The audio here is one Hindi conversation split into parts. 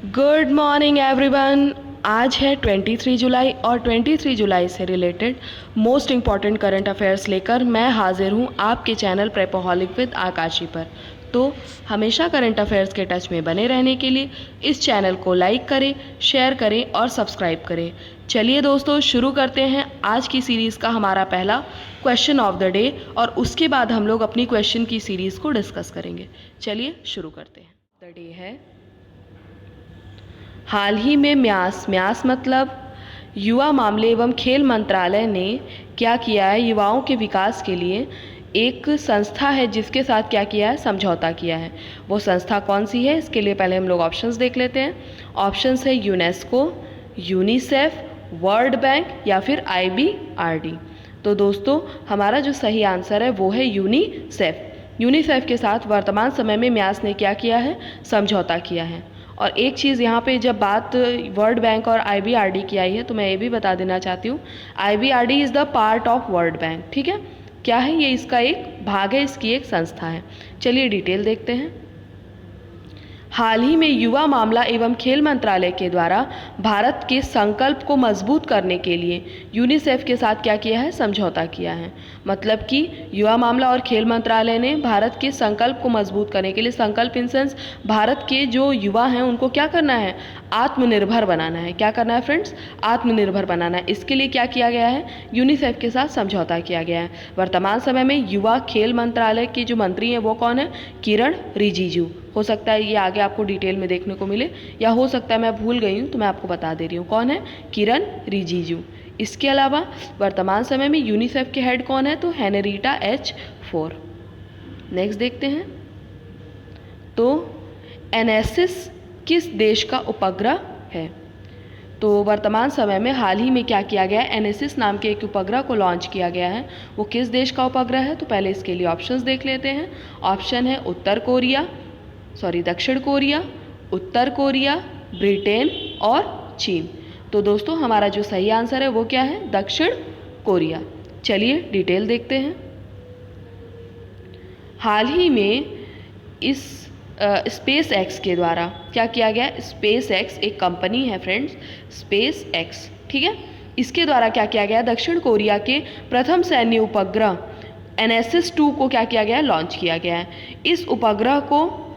Good morning everyone. आज है 23 जुलाई और 23 जुलाई से related most important current affairs लेकर मैं हाजिर हूँ आपके चैनल प्रेपोहॉलिक विद आकाशी पर। तो हमेशा करंट अफेयर्स के टच में बने रहने के लिए इस चैनल को लाइक करें, शेयर करें और सब्सक्राइब करें। चलिए दोस्तों, शुरू करते हैं आज की सीरीज़ का हमारा पहला क्वेश्चन ऑफ द डे और उसके बाद हम लोग अपनी क्वेश्चन की सीरीज़ को डिस्कस करेंगे। चलिए शुरू करते हैं। द डे है हाल ही में म्यास मतलब युवा मामले एवं खेल मंत्रालय ने क्या किया है, युवाओं के विकास के लिए एक संस्था है जिसके साथ क्या किया है, समझौता किया है। वो संस्था कौन सी है, इसके लिए पहले हम लोग ऑप्शंस देख लेते हैं। ऑप्शंस है यूनेस्को, यूनिसेफ, वर्ल्ड बैंक या फिर IBRD। तो दोस्तों हमारा जो सही आंसर है वो है यूनिसेफ। यूनिसेफ के साथ वर्तमान समय में म्यास ने क्या किया है, समझौता किया है। और एक चीज़ यहाँ पे जब बात वर्ल्ड बैंक और IBRD की आई है तो मैं ये भी बता देना चाहती हूँ, IBRD is the part of world bank. ठीक है, क्या है ये, इसका एक भाग है, इसकी एक संस्था है। चलिए डिटेल देखते हैं। हाल ही में युवा मामला एवं खेल मंत्रालय के द्वारा भारत के संकल्प को मजबूत करने के लिए यूनिसेफ के साथ क्या किया है, समझौता किया है। मतलब कि युवा मामला और खेल मंत्रालय ने भारत के संकल्प को मजबूत करने के लिए, संकल्प इन सेंस भारत के जो युवा हैं उनको क्या करना है, आत्मनिर्भर बनाना है। क्या करना है फ्रेंड्स, आत्मनिर्भर बनाना है। इसके लिए क्या किया गया है, यूनिसेफ के साथ समझौता किया गया है। वर्तमान समय में युवा खेल मंत्रालय के जो मंत्री हैं वो कौन है, किरण रिजिजू। हो सकता है ये आगे आपको डिटेल में देखने को मिले या हो सकता है मैं भूल गई हूँ तो मैं आपको बता दे रही हूँ, कौन है, किरण रिजिजू। इसके अलावा वर्तमान समय में यूनिसेफ के हेड कौन है, तो हेनरीटा H. फोर। नेक्स्ट देखते हैं। तो एनएसएस किस देश का उपग्रह है। तो वर्तमान समय में हाल ही में क्या किया गया है, एनएसएस नाम के एक उपग्रह को लॉन्च किया गया है। वो किस देश का उपग्रह है, तो पहले इसके लिए ऑप्शंस देख लेते हैं। ऑप्शन है दक्षिण कोरिया, उत्तर कोरिया, ब्रिटेन और चीन। तो दोस्तों हमारा जो सही आंसर है वो क्या है, दक्षिण कोरिया। चलिए डिटेल देखते हैं। हाल ही में इस स्पेस एक्स के द्वारा क्या किया गया, स्पेस एक्स एक कंपनी है फ्रेंड्स, स्पेस एक्स, ठीक है। इसके द्वारा क्या किया गया, दक्षिण कोरिया के प्रथम सैन्य उपग्रह NSS-2 को क्या किया गया, लॉन्च किया गया है। इस उपग्रह को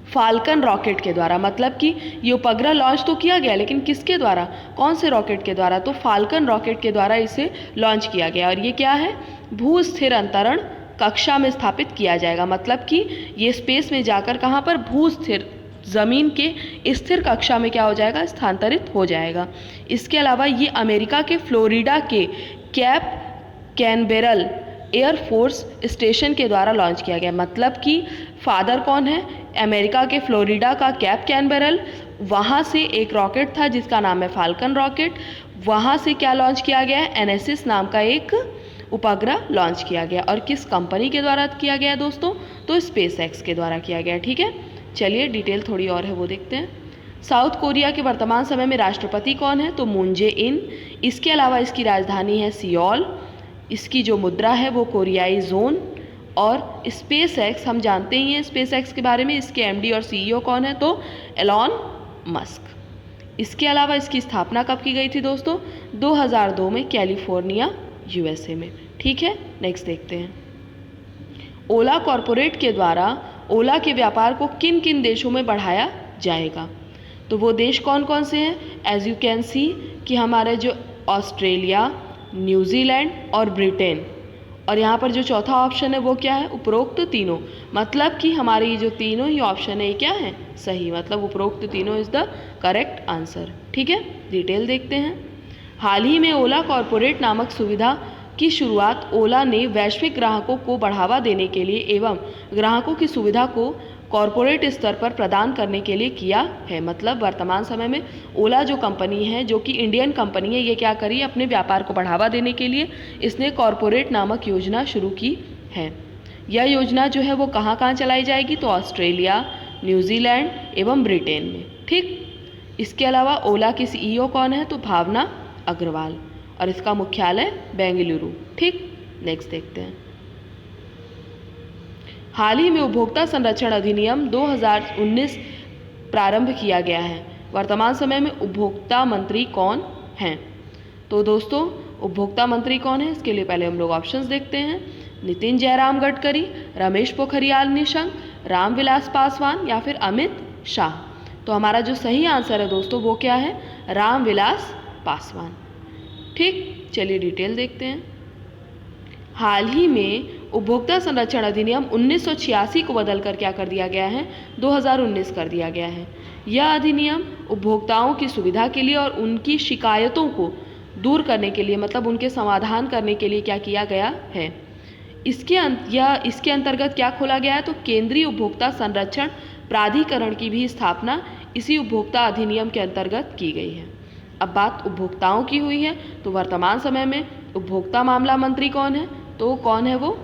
फाल्कन रॉकेट के द्वारा, मतलब कि ये उपग्रह लॉन्च तो किया गया लेकिन किसके द्वारा, कौन से रॉकेट के द्वारा, तो फाल्कन रॉकेट के द्वारा इसे लॉन्च किया गया। और ये क्या है, भू स्थिर अंतरण कक्षा में स्थापित किया जाएगा। मतलब कि ये स्पेस में जाकर कहाँ पर, भू स्थिर ज़मीन के स्थिर कक्षा में क्या हो जाएगा, स्थानांतरित हो जाएगा। इसके अलावा ये अमेरिका के फ्लोरिडा के कैप कैनबेरल एयरफोर्स स्टेशन के द्वारा लॉन्च किया गया। मतलब कि फादर कौन है, अमेरिका के फ्लोरिडा का कैप कैनबेरल, वहाँ से एक रॉकेट था जिसका नाम है फाल्कन रॉकेट, वहाँ से क्या लॉन्च किया गया है, एनएसएस नाम का एक उपग्रह लॉन्च किया गया। और किस कंपनी के द्वारा किया गया दोस्तों, तो स्पेस एक्स के द्वारा किया गया। ठीक है, चलिए डिटेल थोड़ी और है वो देखते हैं। साउथ कोरिया के वर्तमान समय में राष्ट्रपति कौन है, तो मून जे इन। इसके अलावा इसकी राजधानी है सियोल, इसकी जो मुद्रा है वो कोरियाई जोन। और स्पेस एक्स हम जानते ही हैं स्पेस एक्स के बारे में, इसके MD और CEO कौन है, तो एलॉन मस्क। इसके अलावा इसकी स्थापना कब की गई थी दोस्तों, 2002 में कैलिफोर्निया USA में। ठीक है, नेक्स्ट देखते हैं। ओला कॉरपोरेट के द्वारा ओला के व्यापार को किन किन देशों में बढ़ाया जाएगा, तो वो देश कौन कौन से हैं, एज यू कैन सी कि हमारे जो ऑस्ट्रेलिया, न्यूजीलैंड और ब्रिटेन। और यहाँ पर जो चौथा ऑप्शन है वो क्या है, उपरोक्त तीनों। मतलब कि हमारे ये जो तीनों ही ऑप्शन है ये क्या है, सही, मतलब उपरोक्त तीनों इज द करेक्ट आंसर। ठीक है, डिटेल देखते हैं। हाल ही में ओला कॉरपोरेट नामक सुविधा की शुरुआत ओला ने वैश्विक ग्राहकों को बढ़ावा देने के लिए एवं ग्राहकों की सुविधा को कॉरपोरेट स्तर पर प्रदान करने के लिए किया है। मतलब वर्तमान समय में ओला जो कंपनी है, जो कि इंडियन कंपनी है, ये क्या करी, अपने व्यापार को बढ़ावा देने के लिए इसने कॉरपोरेट नामक योजना शुरू की है। यह योजना जो है वो कहाँ कहाँ चलाई जाएगी, तो ऑस्ट्रेलिया, न्यूजीलैंड एवं ब्रिटेन में। ठीक, इसके अलावा ओला की CEO कौन है, तो भावना अग्रवाल, और इसका मुख्यालय बेंगलुरु। ठीक, नेक्स्ट देखते हैं। हाल ही में उपभोक्ता संरक्षण अधिनियम 2019 प्रारंभ किया गया है? वर्तमान समय में उपभोक्ता मंत्री कौन हैं? तो दोस्तों उपभोक्ता मंत्री कौन है, इसके लिए पहले हम लोग ऑप्शंस देखते हैं। नितिन जयराम गडकरी, रमेश पोखरियाल निशंक, रामविलास पासवान या फिर अमित शाह। तो हमारा जो सही आंसर है दोस्तों वो क्या है? रामविलास पासवान। ठीक, चलिए डिटेल देखते हैं। हाल ही में उपभोक्ता संरक्षण अधिनियम 1986 को बदलकर क्या कर दिया गया है? 2019 कर दिया गया है। यह अधिनियम उपभोक्ताओं की सुविधा के लिए और उनकी शिकायतों को दूर करने के लिए, मतलब उनके समाधान करने के लिए क्या किया गया है? इसके अंतर्गत क्या खोला गया है? तो केंद्रीय उपभोक्ता संरक्षण प्राधिकरण की भी स्थापना इसी उपभोक्ता अधिनियम के अंतर्गत की गई है। अब बात उपभोक्ताओं की हुई है, तो वर्तमान समय में उपभोक्ता मामला मंत्री कौन है? तो कौन है वो?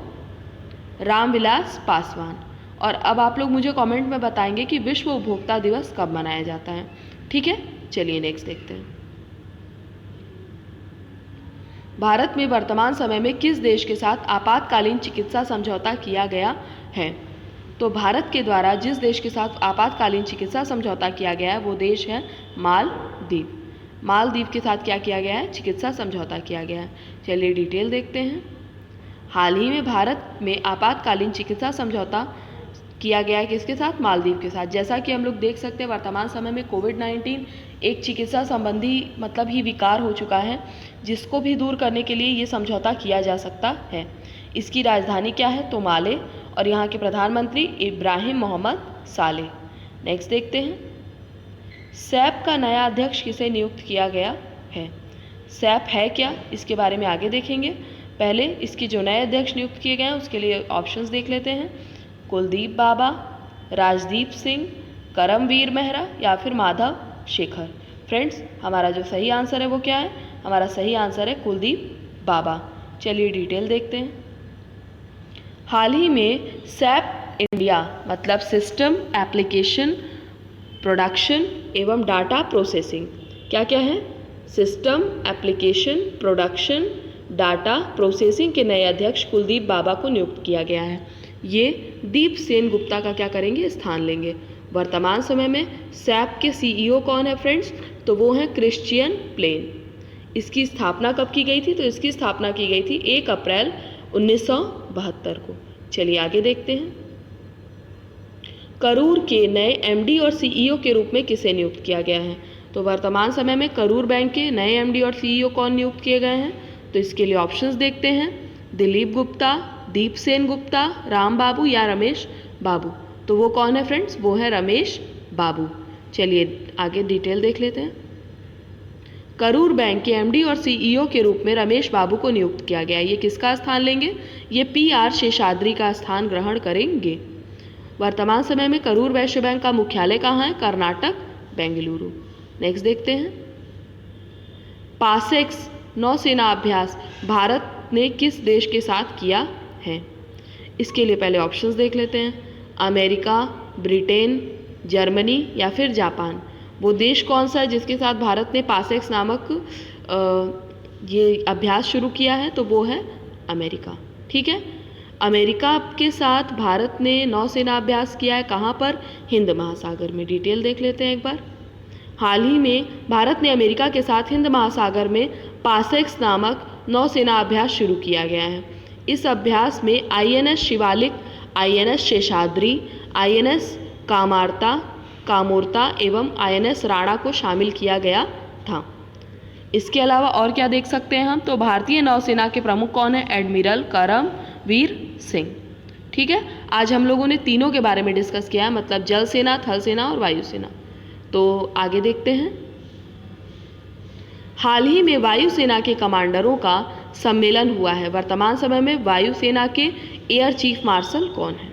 रामविलास पासवान। और अब आप लोग मुझे कमेंट में बताएंगे कि विश्व उपभोक्ता दिवस कब मनाया जाता है। ठीक है, चलिए नेक्स्ट देखते हैं। भारत में वर्तमान समय में किस देश के साथ आपातकालीन चिकित्सा समझौता किया गया है? तो भारत के द्वारा जिस देश के साथ आपातकालीन चिकित्सा समझौता किया गया है वो देश है मालदीव। मालदीव के साथ क्या किया गया है? चिकित्सा समझौता किया गया है। चलिए डिटेल देखते हैं। हाल ही में भारत में आपातकालीन चिकित्सा समझौता किया गया है किसके साथ? मालदीव के साथ। जैसा कि हम लोग देख सकते हैं वर्तमान समय में कोविड-19 एक चिकित्सा संबंधी मतलब ही विकार हो चुका है, जिसको भी दूर करने के लिए ये समझौता किया जा सकता है। इसकी राजधानी क्या है? तो माले, और यहाँ के प्रधानमंत्री इब्राहिम मोहम्मद साले। नेक्स्ट देखते हैं। सैप का नया अध्यक्ष किसे नियुक्त किया गया है? सैप है क्या, इसके बारे में आगे देखेंगे। पहले इसके जो नए अध्यक्ष नियुक्त किए गए हैं उसके लिए ऑप्शंस देख लेते हैं। कुलदीप बाबा, राजदीप सिंह, करमवीर मेहरा या फिर माधव शेखर। फ्रेंड्स हमारा जो सही आंसर है वो क्या है? हमारा सही आंसर है कुलदीप बाबा। चलिए डिटेल देखते हैं। हाल ही में सैप इंडिया मतलब सिस्टम एप्लीकेशन प्रोडक्शन एवं डाटा प्रोसेसिंग, क्या क्या है? System application production data processing के नए अध्यक्ष कुलदीप बाबा को नियुक्त किया गया है। ये दीप सेन गुप्ता का क्या करेंगे? स्थान लेंगे। वर्तमान समय में सैप के सीईओ कौन है फ्रेंड्स? तो वो हैं क्रिश्चियन प्लेन। इसकी स्थापना कब की गई थी? तो इसकी स्थापना की गई थी 1 अप्रैल 1972 को। चलिए आगे देखते हैं। करूर के नए एमडी और सीईओ के रूप में किसे नियुक्त किया गया है? तो वर्तमान समय में करूर बैंक के नए एमडी और सीईओ कौन नियुक्त किए गए हैं? तो इसके लिए ऑप्शंस देखते हैं। दिलीप गुप्ता, दीप सेन गुप्ता, राम बाबू या रमेश बाबू। तो वो कौन है फ्रेंड्स? वो है रमेश बाबू। चलिए आगे डिटेल देख लेते हैं। करूर बैंक के एमडी और सीईओ के रूप में रमेश बाबू को नियुक्त किया गया। ये किसका स्थान लेंगे? ये पीआर शेषाद्री का स्थान ग्रहण करेंगे। वर्तमान समय में करूर वैश्य बैंक का मुख्यालय कहाँ है? कर्नाटक, बेंगलुरु। नेक्स्ट देखते हैं। पासेक्स नौसेना अभ्यास भारत ने किस देश के साथ किया है? इसके लिए पहले ऑप्शंस देख लेते हैं। अमेरिका, ब्रिटेन, जर्मनी या फिर जापान। वो देश कौन सा है जिसके साथ भारत ने पासेक्स नामक ये अभ्यास शुरू किया है? तो वो है अमेरिका। ठीक है, अमेरिका के साथ भारत ने नौसेना अभ्यास किया है। कहाँ पर? हिंद महासागर में। डिटेल देख लेते हैं एक बार। हाल ही में भारत ने अमेरिका के साथ हिंद महासागर में पासेक्स नामक नौसेना अभ्यास शुरू किया गया है। इस अभ्यास में INS Shivalik, INS Sheshadri, INS Kamorta एवं आईएनएस राणा को शामिल किया गया था। इसके अलावा और क्या देख सकते हैं हम? तो भारतीय नौसेना के प्रमुख कौन है? एडमिरल करमवीर सिंह। ठीक है, आज हम लोगों ने तीनों के बारे में डिस्कस किया है, मतलब जल सेना, थल सेना और वायुसेना। तो आगे देखते हैं। हाल ही में वायुसेना के कमांडरों का सम्मेलन हुआ है। वर्तमान समय में वायुसेना के एयर चीफ मार्शल कौन है?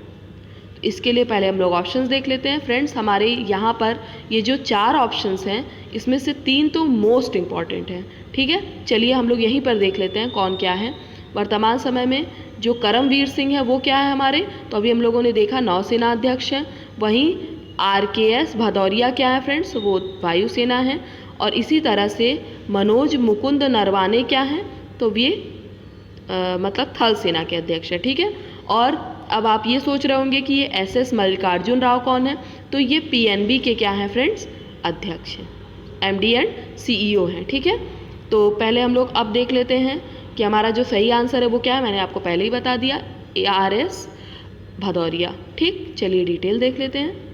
तो इसके लिए पहले हम लोग ऑप्शंस देख लेते हैं। फ्रेंड्स हमारे यहाँ पर ये जो 4 ऑप्शंस हैं इसमें से 3 तो मोस्ट इम्पॉर्टेंट हैं। ठीक है, चलिए हम लोग यहीं पर देख लेते हैं कौन क्या है। वर्तमान समय में जो करमवीर सिंह है वो क्या है हमारे? तो अभी हम लोगों ने देखा नौसेना अध्यक्ष हैं। वहीं RKS भदौरिया क्या है फ्रेंड्स? वो वायुसेना है। और इसी तरह से मनोज मुकुंद नरवाने क्या हैं? तो ये मतलब थल सेना के अध्यक्ष है। ठीक है, और अब आप ये सोच रहे होंगे कि ये SS मल्लिकार्जुन राव कौन है? तो ये पीएनबी के क्या हैं फ्रेंड्स, अध्यक्ष हैं, एमडी एंड सीईओ हैं। ठीक है, तो पहले हम लोग अब देख लेते हैं कि हमारा जो सही आंसर है वो क्या है। मैंने आपको पहले ही बता दिया, ARS भदौरिया। ठीक, चलिए डिटेल देख लेते हैं।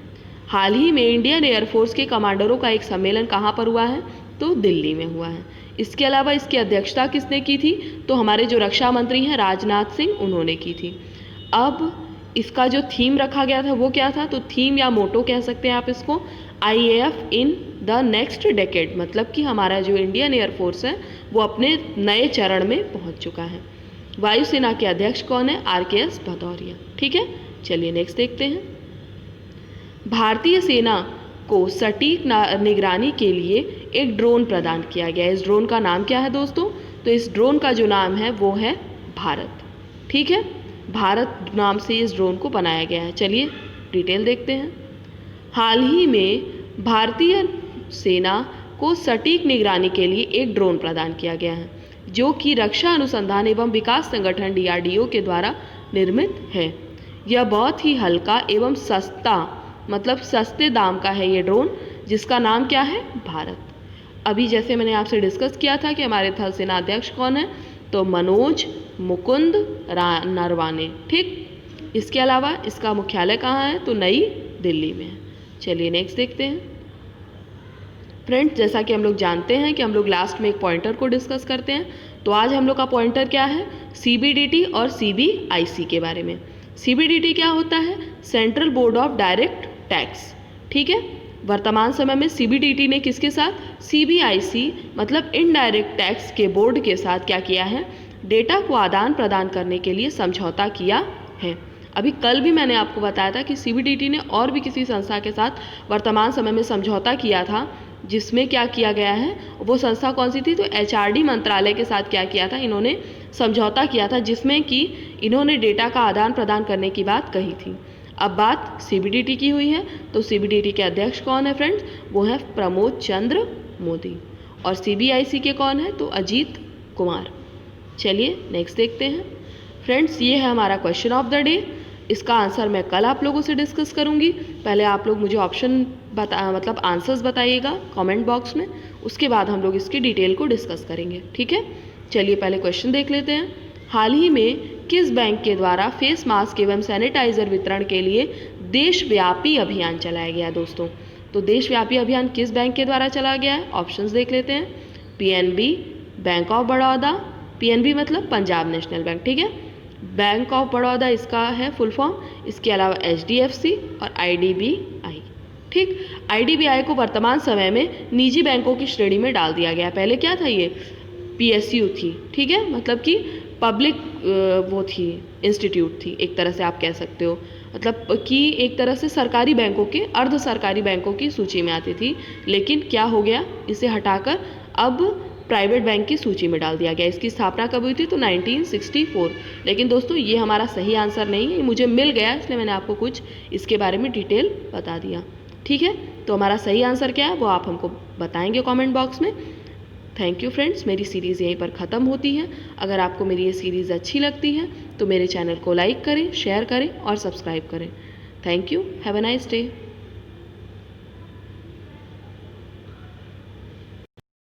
हाल ही में इंडियन एयरफोर्स के कमांडरों का एक सम्मेलन कहाँ पर हुआ है, तो दिल्ली में हुआ है। इसके अलावा इसकी अध्यक्षता किसने की थी, तो हमारे जो रक्षा मंत्री हैं राजनाथ सिंह, उन्होंने की थी। अब इसका जो थीम रखा गया था वो क्या था, तो थीम या मोटो कह सकते हैं आप इसको, IAF in the next decade, मतलब कि हमारा जो इंडियन एयरफोर्स है वो अपने नए चरण में पहुंच चुका है। वायुसेना के अध्यक्ष कौन है, RKS भदौरिया। ठीक है, चलिए नेक्स्ट देखते हैं। भारतीय सेना को सटीक निगरानी के लिए एक ड्रोन प्रदान किया गया है। इस ड्रोन का नाम क्या है दोस्तों, तो इस ड्रोन का जो नाम है वो है भारत। ठीक है, भारत नाम से इस ड्रोन को बनाया गया है। चलिए डिटेल देखते हैं। हाल ही में भारतीय सेना को सटीक निगरानी के लिए एक ड्रोन प्रदान किया गया है, जो कि रक्षा अनुसंधान एवं विकास संगठन DRDO के द्वारा निर्मित है। यह बहुत ही हल्का एवं सस्ता, मतलब सस्ते दाम का है ये ड्रोन, जिसका नाम क्या है, भारत। अभी जैसे मैंने आपसे डिस्कस किया था कि हमारे थल सेना अध्यक्ष कौन है, तो मनोज मुकुंद नरवाने। ठीक, इसके अलावा इसका मुख्यालय कहाँ है, तो नई दिल्ली में है। चलिए नेक्स्ट देखते हैं। फ्रेंड्स, जैसा कि हम लोग जानते हैं कि हम लोग लास्ट में एक पॉइंटर को डिस्कस करते हैं, तो आज हम लोग का पॉइंटर क्या है, CBDT और CBIC के बारे में। CBDT क्या होता है, central board of direct tax. ठीक है, वर्तमान समय में CBDT ने किसके साथ, CBIC मतलब इनडायरेक्ट टैक्स के बोर्ड के साथ क्या किया है, डेटा को आदान प्रदान करने के लिए समझौता किया है। अभी कल भी मैंने आपको बताया था कि CBDT ने और भी किसी संस्था के साथ वर्तमान समय में समझौता किया था, जिसमें क्या किया गया है, वो संस्था कौन सी थी, तो HRD मंत्रालय के साथ क्या किया था, इन्होंने समझौता किया था, जिसमें कि इन्होंने डेटा का आदान प्रदान करने की बात कही थी। अब बात CBDT की हुई है, तो CBDT के अध्यक्ष कौन है फ्रेंड्स, वो है प्रमोद चंद्र मोदी। और CBIC के कौन है, तो अजीत कुमार। चलिए नेक्स्ट देखते हैं। फ्रेंड्स, ये है हमारा क्वेश्चन ऑफ द डे। इसका आंसर मैं कल आप लोगों से डिस्कस करूंगी। पहले आप लोग मुझे ऑप्शन मतलब आंसर्स बताइएगा कमेंट बॉक्स में, उसके बाद हम लोग इसकी डिटेल को डिस्कस करेंगे। ठीक है, चलिए पहले क्वेश्चन देख लेते हैं। हाल ही में किस बैंक के द्वारा फेस मास्क एवं सैनिटाइजर वितरण के लिए देशव्यापी अभियान चलाया गया दोस्तों, तो देशव्यापी अभियान किस बैंक के द्वारा चलाया गया है, ऑप्शंस देख लेते हैं। PNB, bank of Baroda, PNB मतलब पंजाब नेशनल बैंक। ठीक है, बैंक ऑफ बड़ौदा इसका है फुल फॉर्म। इसके अलावा HDFC और IDBI। ठीक, IDBI को वर्तमान समय में निजी बैंकों की श्रेणी में डाल दिया गया। पहले क्या था, ये PSU थी। ठीक है, मतलब कि पब्लिक वो थी, इंस्टीट्यूट थी, एक तरह से आप कह सकते हो, मतलब कि एक तरह से सरकारी बैंकों के, अर्ध सरकारी बैंकों की सूची में आती थी। लेकिन क्या हो गया, इसे हटाकर अब प्राइवेट बैंक की सूची में डाल दिया गया। इसकी स्थापना कब हुई थी, तो 1964। लेकिन दोस्तों ये हमारा सही आंसर नहीं है, ये मुझे मिल गया, इसलिए मैंने आपको कुछ इसके बारे में डिटेल बता दिया। ठीक है, तो हमारा सही आंसर क्या है वो आप हमको बताएंगे कमेंट बॉक्स में। थैंक यू फ्रेंड्स, मेरी सीरीज़ यहीं पर ख़त्म होती है। अगर आपको मेरी ये सीरीज़ अच्छी लगती है तो मेरे चैनल को लाइक करें, शेयर करें और सब्सक्राइब करें। Thank you, have a nice day.